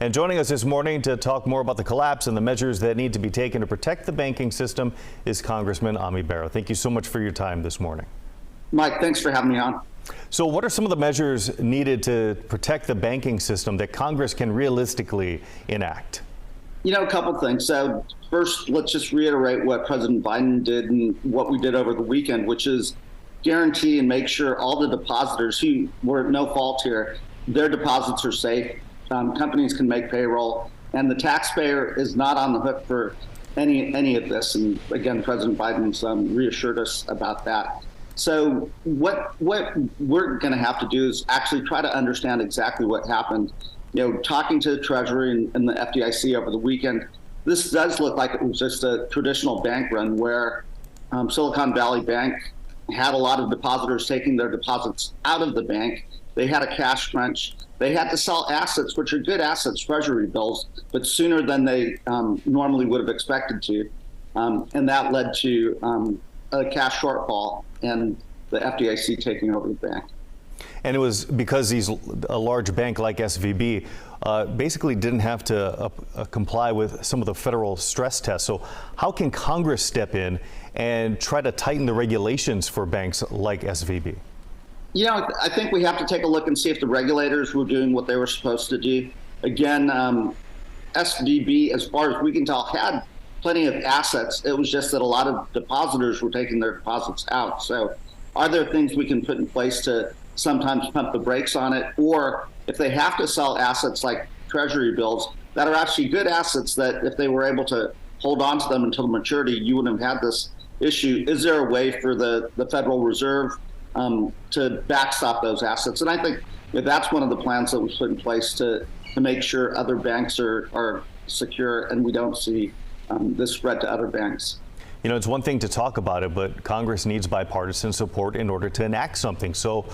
And joining us this morning to talk more about the collapse and the measures that need to be taken to protect the banking system is Congressman Ami Bera. Thank you so much for your time this morning. Mike, thanks for having me on. So what are some of the measures needed to protect the banking system that Congress can realistically enact? You know, a couple things. So first, let's just reiterate what President Biden did and what we did over the weekend, which is guarantee and make sure all the depositors who were at no fault here, their deposits are safe. Companies can make payroll, and the taxpayer is not on the hook for any of this. And again, President Biden's reassured us about that. So what we're going to have to do is actually try to understand exactly what happened. You know, talking to the Treasury and the FDIC over the weekend, this does look like it was just a traditional bank run where Silicon Valley Bank had a lot of depositors taking their deposits out of the bank. They had a cash crunch. They had to sell assets, which are good assets, Treasury bills, but sooner than they normally would have expected to. And that led to a cash shortfall and the FDIC taking over the bank. And it was because a large bank like SVB basically didn't have to comply with some of the federal stress tests. So how can Congress step in and try to tighten the regulations for banks like SVB? You know, I think we have to take a look and see if the regulators were doing what they were supposed to do. Again, SVB, as far as we can tell, had plenty of assets. It was just that a lot of depositors were taking their deposits out. So are there things we can put in place to sometimes pump the brakes on it? Or if they have to sell assets like Treasury bills that are actually good assets that if they were able to hold on to them until maturity, you wouldn't have had this issue. Is there a way for the Federal Reserve to backstop those assets? And I think that's one of the plans that was put in place to make sure other banks are secure and we don't see this spread to other banks. You know, it's one thing to talk about it, but Congress needs bipartisan support in order to enact something. So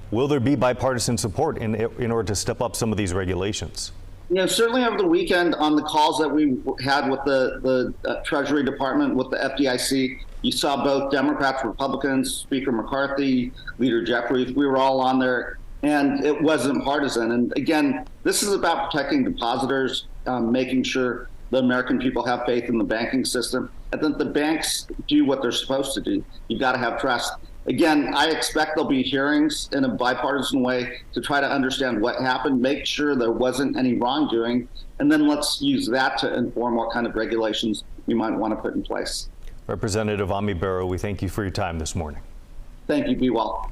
will there be bipartisan support in order to step up some of these regulations? You know, certainly over the weekend on the calls that we had with the Treasury Department, with the FDIC, you saw both Democrats, Republicans, Speaker McCarthy, Leader Jeffries. We were all on there, and it wasn't partisan. And again, this is about protecting depositors, making sure the American people have faith in the banking system, and that the banks do what they're supposed to do. You've got to have trust. Again, I expect there'll be hearings in a bipartisan way to try to understand what happened, make sure there wasn't any wrongdoing, and then let's use that to inform what kind of regulations we might want to put in place. Representative Ami Bera, we thank you for your time this morning. Thank you. Be well.